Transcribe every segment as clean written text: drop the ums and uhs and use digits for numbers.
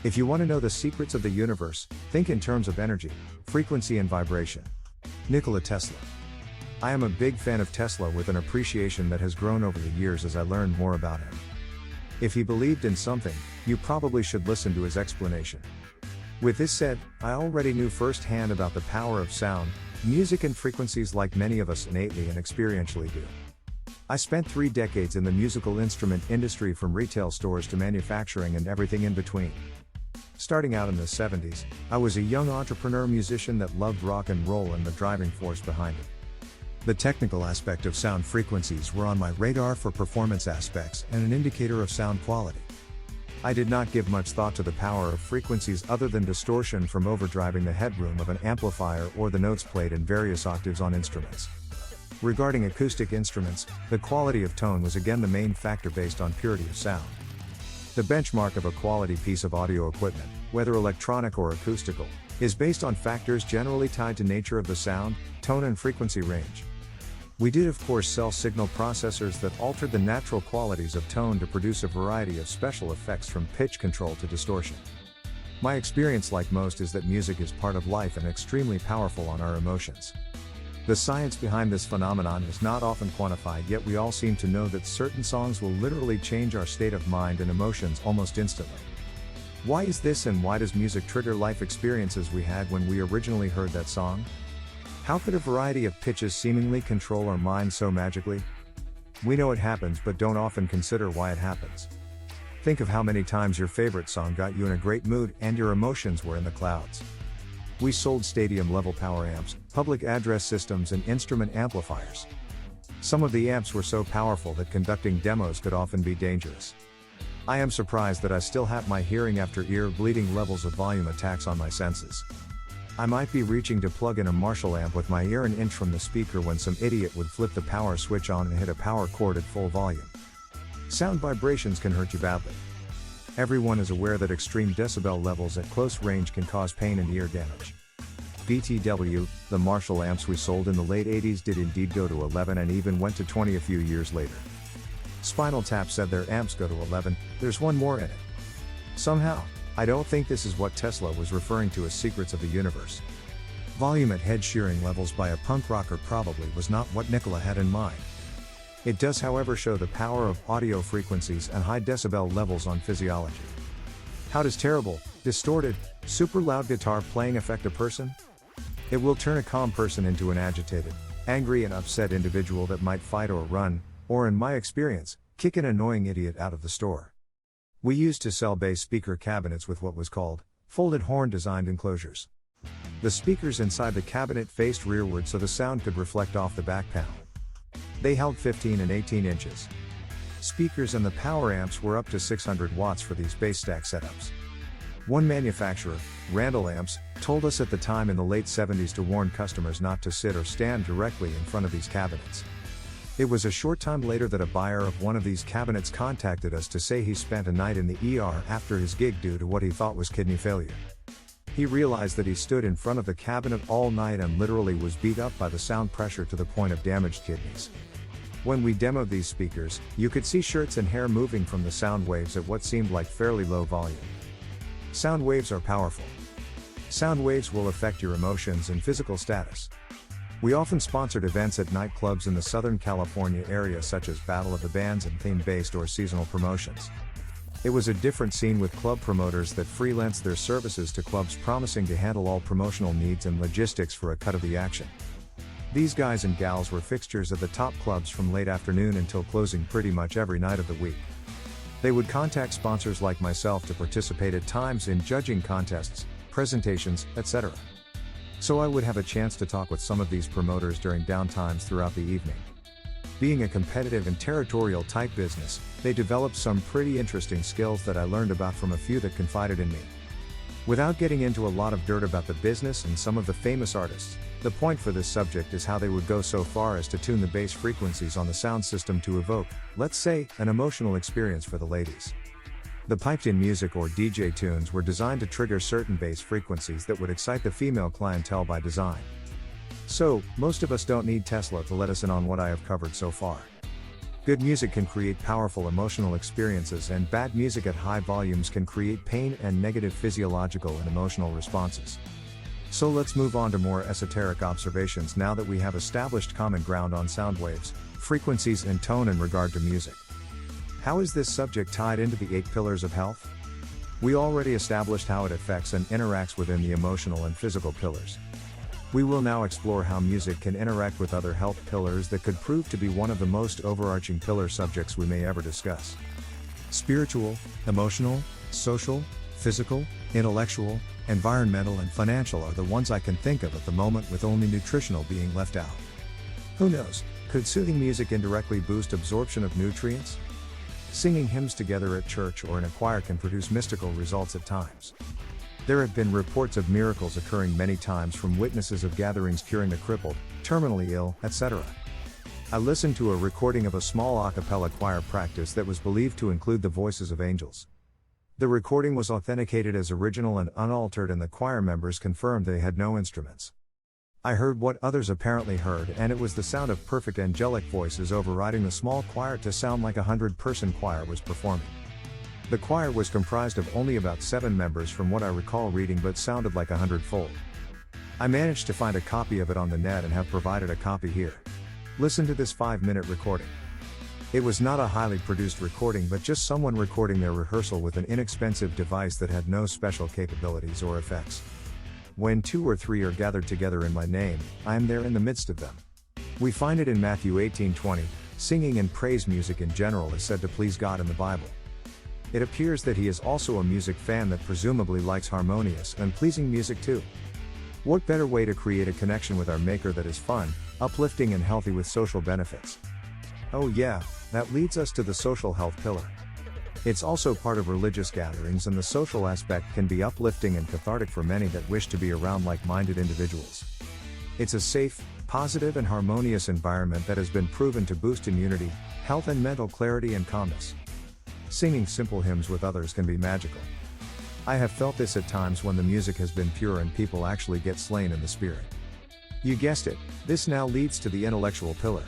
If you want to know the secrets of the universe, think in terms of energy, frequency and vibration. Nikola Tesla. I am a big fan of Tesla with an appreciation that has grown over the years as I learned more about him. If he believed in something, you probably should listen to his explanation. With this said, I already knew firsthand about the power of sound, music and frequencies like many of us innately and experientially do. I spent 3 decades in the musical instrument industry from retail stores to manufacturing and everything in between. Starting out in the 70s, I was a young entrepreneur musician that loved rock and roll and the driving force behind it. The technical aspect of sound frequencies were on my radar for performance aspects and an indicator of sound quality. I did not give much thought to the power of frequencies other than distortion from overdriving the headroom of an amplifier or the notes played in various octaves on instruments. Regarding acoustic instruments, the quality of tone was again the main factor based on purity of sound. The benchmark of a quality piece of audio equipment, whether electronic or acoustical, is based on factors generally tied to nature of the sound, tone and frequency range. We did of course sell signal processors that altered the natural qualities of tone to produce a variety of special effects from pitch control to distortion. My experience, like most, is that music is part of life and extremely powerful on our emotions. The science behind this phenomenon is not often quantified, yet we all seem to know that certain songs will literally change our state of mind and emotions almost instantly. Why is this, and why does music trigger life experiences we had when we originally heard that song? How could a variety of pitches seemingly control our minds so magically? We know it happens but don't often consider why it happens. Think of how many times your favorite song got you in a great mood and your emotions were in the clouds. We sold stadium-level power amps, public address systems and instrument amplifiers. Some of the amps were so powerful that conducting demos could often be dangerous. I am surprised that I still have my hearing after ear-bleeding levels of volume attacks on my senses. I might be reaching to plug in a Marshall amp with my ear an inch from the speaker when some idiot would flip the power switch on and hit a power cord at full volume. Sound vibrations can hurt you badly. Everyone is aware that extreme decibel levels at close range can cause pain and ear damage. BTW, the Marshall amps we sold in the late 80s did indeed go to 11 and even went to 20 a few years later. Spinal Tap said their amps go to 11, there's one more in it. Somehow, I don't think this is what Tesla was referring to as secrets of the universe. Volume at head shearing levels by a punk rocker probably was not what Nikola had in mind. It does, however, show the power of audio frequencies and high decibel levels on physiology. How does terrible, distorted, super loud guitar playing affect a person? It will turn a calm person into an agitated, angry and upset individual that might fight or run, or in my experience, kick an annoying idiot out of the store. We used to sell bass speaker cabinets with what was called folded horn designed enclosures. The speakers inside the cabinet faced rearward so the sound could reflect off the back panel. They held 15 and 18 inches. Speakers and the power amps were up to 600 watts for these bass stack setups. One manufacturer, Randall Amps, told us at the time in the late 70s to warn customers not to sit or stand directly in front of these cabinets. It was a short time later that a buyer of one of these cabinets contacted us to say he spent a night in the ER after his gig due to what he thought was kidney failure. He realized that he stood in front of the cabinet all night and literally was beat up by the sound pressure to the point of damaged kidneys. When we demoed these speakers, you could see shirts and hair moving from the sound waves at what seemed like fairly low volume. Sound waves are powerful. Sound waves will affect your emotions and physical status. We often sponsored events at nightclubs in the Southern California area such as Battle of the Bands and theme-based or seasonal promotions. It was a different scene with club promoters that freelanced their services to clubs promising to handle all promotional needs and logistics for a cut of the action. These guys and gals were fixtures at the top clubs from late afternoon until closing pretty much every night of the week. They would contact sponsors like myself to participate at times in judging contests, presentations, etc. So I would have a chance to talk with some of these promoters during downtimes throughout the evening. Being a competitive and territorial type business, they developed some pretty interesting skills that I learned about from a few that confided in me. Without getting into a lot of dirt about the business and some of the famous artists, the point for this subject is how they would go so far as to tune the bass frequencies on the sound system to evoke, let's say, an emotional experience for the ladies. The piped-in music or DJ tunes were designed to trigger certain bass frequencies that would excite the female clientele by design. So, most of us don't need Tesla to let us in on what I have covered so far. Good music can create powerful emotional experiences, and bad music at high volumes can create pain and negative physiological and emotional responses. So let's move on to more esoteric observations now that we have established common ground on sound waves, frequencies, and tone in regard to music. How is this subject tied into the 8 pillars of health? We already established how it affects and interacts within the emotional and physical pillars. We will now explore how music can interact with other health pillars that could prove to be one of the most overarching pillar subjects we may ever discuss. Spiritual, emotional, social, physical, intellectual, environmental, and financial are the ones I can think of at the moment, with only nutritional being left out. Who knows, could soothing music indirectly boost absorption of nutrients? Singing hymns together at church or in a choir can produce mystical results at times. There have been reports of miracles occurring many times from witnesses of gatherings curing the crippled, terminally ill, etc. I listened to a recording of a small a cappella choir practice that was believed to include the voices of angels. The recording was authenticated as original and unaltered, and the choir members confirmed they had no instruments. I heard what others apparently heard, and it was the sound of perfect angelic voices overriding the small choir to sound like a 100-person choir was performing. The choir was comprised of only about 7 members from what I recall reading, but sounded like 100-fold. I managed to find a copy of it on the net and have provided a copy here. Listen to this 5-minute recording. It was not a highly produced recording, but just someone recording their rehearsal with an inexpensive device that had no special capabilities or effects. When 2 or 3 are gathered together in my name, I am there in the midst of them. We find it in Matthew 18:20. Singing and praise music in general is said to please God in the Bible. It appears that he is also a music fan that presumably likes harmonious and pleasing music too. What better way to create a connection with our Maker that is fun, uplifting, and healthy with social benefits? Oh yeah, that leads us to the social health pillar. It's also part of religious gatherings, and the social aspect can be uplifting and cathartic for many that wish to be around like-minded individuals. It's a safe, positive, and harmonious environment that has been proven to boost immunity, health, and mental clarity and calmness. Singing simple hymns with others can be magical. I have felt this at times when the music has been pure and people actually get slain in the spirit. You guessed it, this now leads to the intellectual pillar.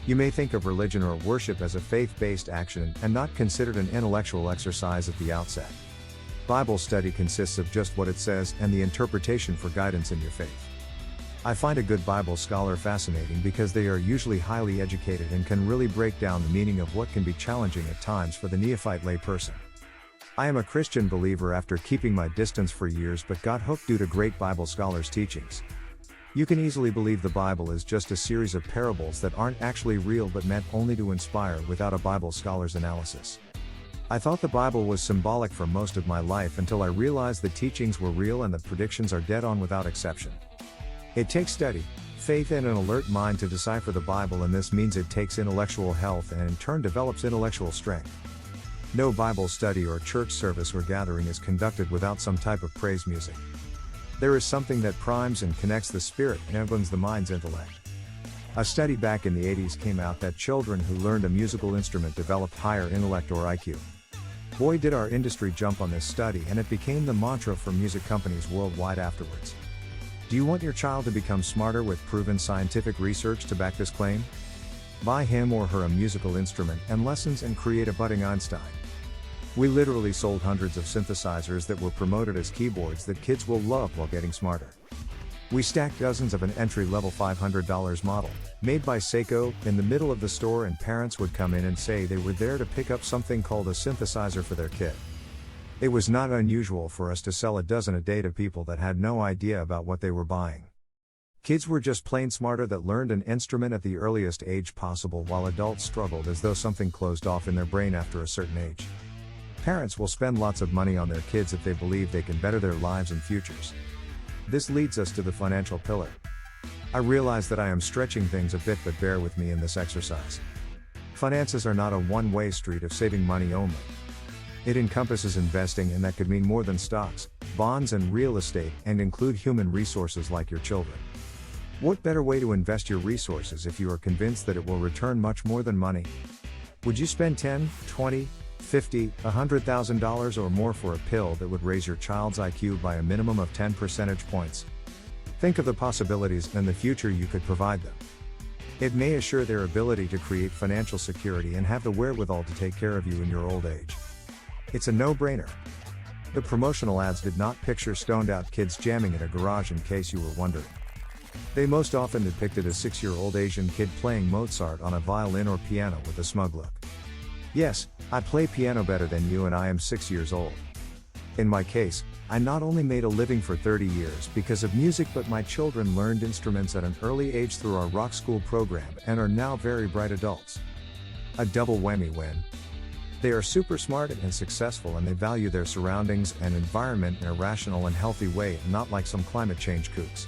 You may think of religion or worship as a faith-based action and not considered an intellectual exercise at the outset. Bible study consists of just what it says and the interpretation for guidance in your faith. I find a good Bible scholar fascinating because they are usually highly educated and can really break down the meaning of what can be challenging at times for the neophyte lay person. I am a Christian believer after keeping my distance for years, but got hooked due to great Bible scholars' teachings. You can easily believe the Bible is just a series of parables that aren't actually real but meant only to inspire without a Bible scholar's analysis. I thought the Bible was symbolic for most of my life until I realized the teachings were real and the predictions are dead on without exception. It takes study, faith, and an alert mind to decipher the Bible, and this means it takes intellectual health and in turn develops intellectual strength. No Bible study or church service or gathering is conducted without some type of praise music. There is something that primes and connects the spirit and opens the mind's intellect. A study back in the 80s came out that children who learned a musical instrument developed higher intellect or IQ. Boy, did our industry jump on this study, and it became the mantra for music companies worldwide afterwards. Do you want your child to become smarter with proven scientific research to back this claim? Buy him or her a musical instrument and lessons and create a budding Einstein. We literally sold hundreds of synthesizers that were promoted as keyboards that kids will love while getting smarter. We stacked dozens of an entry-level $500 model, made by Seiko, in the middle of the store, and parents would come in and say they were there to pick up something called a synthesizer for their kid. It was not unusual for us to sell a dozen a day to people that had no idea about what they were buying. Kids were just plain smarter that learned an instrument at the earliest age possible, while adults struggled as though something closed off in their brain after a certain age. Parents will spend lots of money on their kids if they believe they can better their lives and futures. This leads us to the financial pillar. I realize that I am stretching things a bit, but bear with me in this exercise. Finances are not a one-way street of saving money only. It encompasses investing, and that could mean more than stocks, bonds, and real estate, and include human resources like your children. What better way to invest your resources if you are convinced that it will return much more than money? Would you spend $10, $20, $50, $100,000 or more for a pill that would raise your child's IQ by a minimum of 10 percentage points? Think of the possibilities and the future you could provide them. It may assure their ability to create financial security and have the wherewithal to take care of you in your old age. It's a no-brainer. The promotional ads did not picture stoned-out kids jamming in a garage, in case you were wondering. They most often depicted a 6-year-old Asian kid playing Mozart on a violin or piano with a smug look. Yes, I play piano better than you and I am 6 years old. In my case, I not only made a living for 30 years because of music, but my children learned instruments at an early age through our rock school program and are now very bright adults. A double whammy win. They are super smart and successful, and they value their surroundings and environment in a rational and healthy way, and not like some climate change kooks.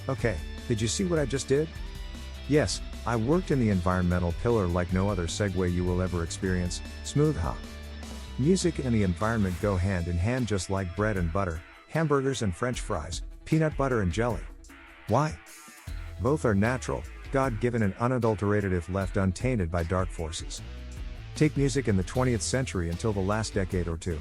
Okay, did you see what I just did? Yes, I worked in the environmental pillar like no other segue you will ever experience. Smooth, huh? Music and the environment go hand in hand, just like bread and butter, hamburgers and French fries, peanut butter and jelly. Why? Both are natural, God-given and unadulterated if left untainted by dark forces. Take music in the 20th century until the last decade or two.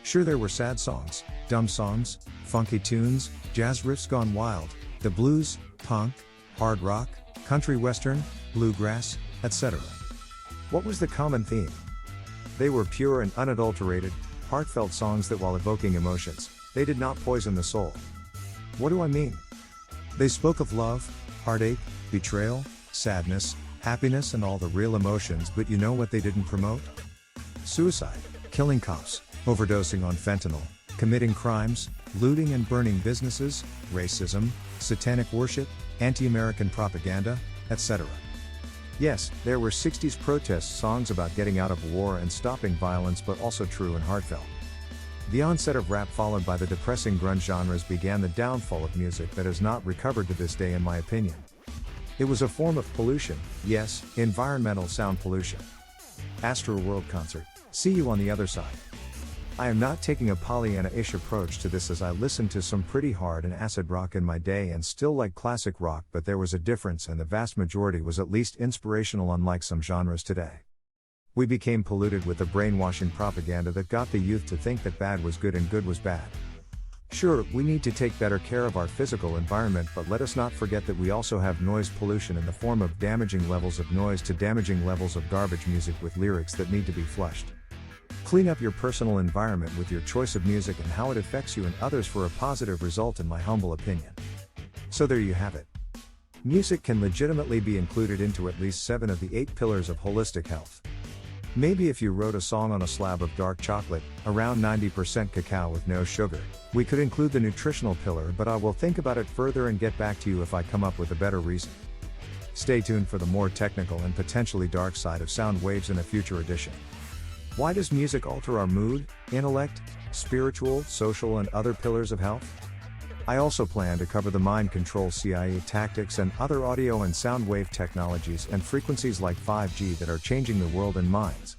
Sure, there were sad songs, dumb songs, funky tunes, jazz riffs gone wild, the blues, punk, hard rock, country western, bluegrass, etc. What was the common theme? They were pure and unadulterated, heartfelt songs that, while evoking emotions, they did not poison the soul. What do I mean? They spoke of love, heartache, betrayal, sadness, happiness and all the real emotions, but you know what they didn't promote? Suicide, killing cops, overdosing on fentanyl, committing crimes, looting and burning businesses, racism, satanic worship, anti-American propaganda, etc. Yes, there were 60s protest songs about getting out of war and stopping violence, but also true and heartfelt. The onset of rap followed by the depressing grunge genres began the downfall of music that has not recovered to this day, in my opinion. It was a form of pollution, yes, environmental sound pollution. Astro World Concert, see you on the other side. I am not taking a Pollyanna-ish approach to this, as I listened to some pretty hard and acid rock in my day and still like classic rock, but there was a difference, and the vast majority was at least inspirational, unlike some genres today. We became polluted with the brainwashing propaganda that got the youth to think that bad was good and good was bad. Sure, we need to take better care of our physical environment, but let us not forget that we also have noise pollution in the form of damaging levels of noise to damaging levels of garbage music with lyrics that need to be flushed. Clean up your personal environment with your choice of music and how it affects you and others for a positive result, in my humble opinion. So there you have it. Music can legitimately be included into at least 7 of the 8 pillars of holistic health. Maybe if you wrote a song on a slab of dark chocolate, around 90% cacao with no sugar, we could include the nutritional pillar, but I will think about it further and get back to you if I come up with a better reason. Stay tuned for the more technical and potentially dark side of sound waves in a future edition. Why does music alter our mood, intellect, spiritual, social and other pillars of health? I also plan to cover the mind control CIA tactics and other audio and sound wave technologies and frequencies like 5G that are changing the world and minds.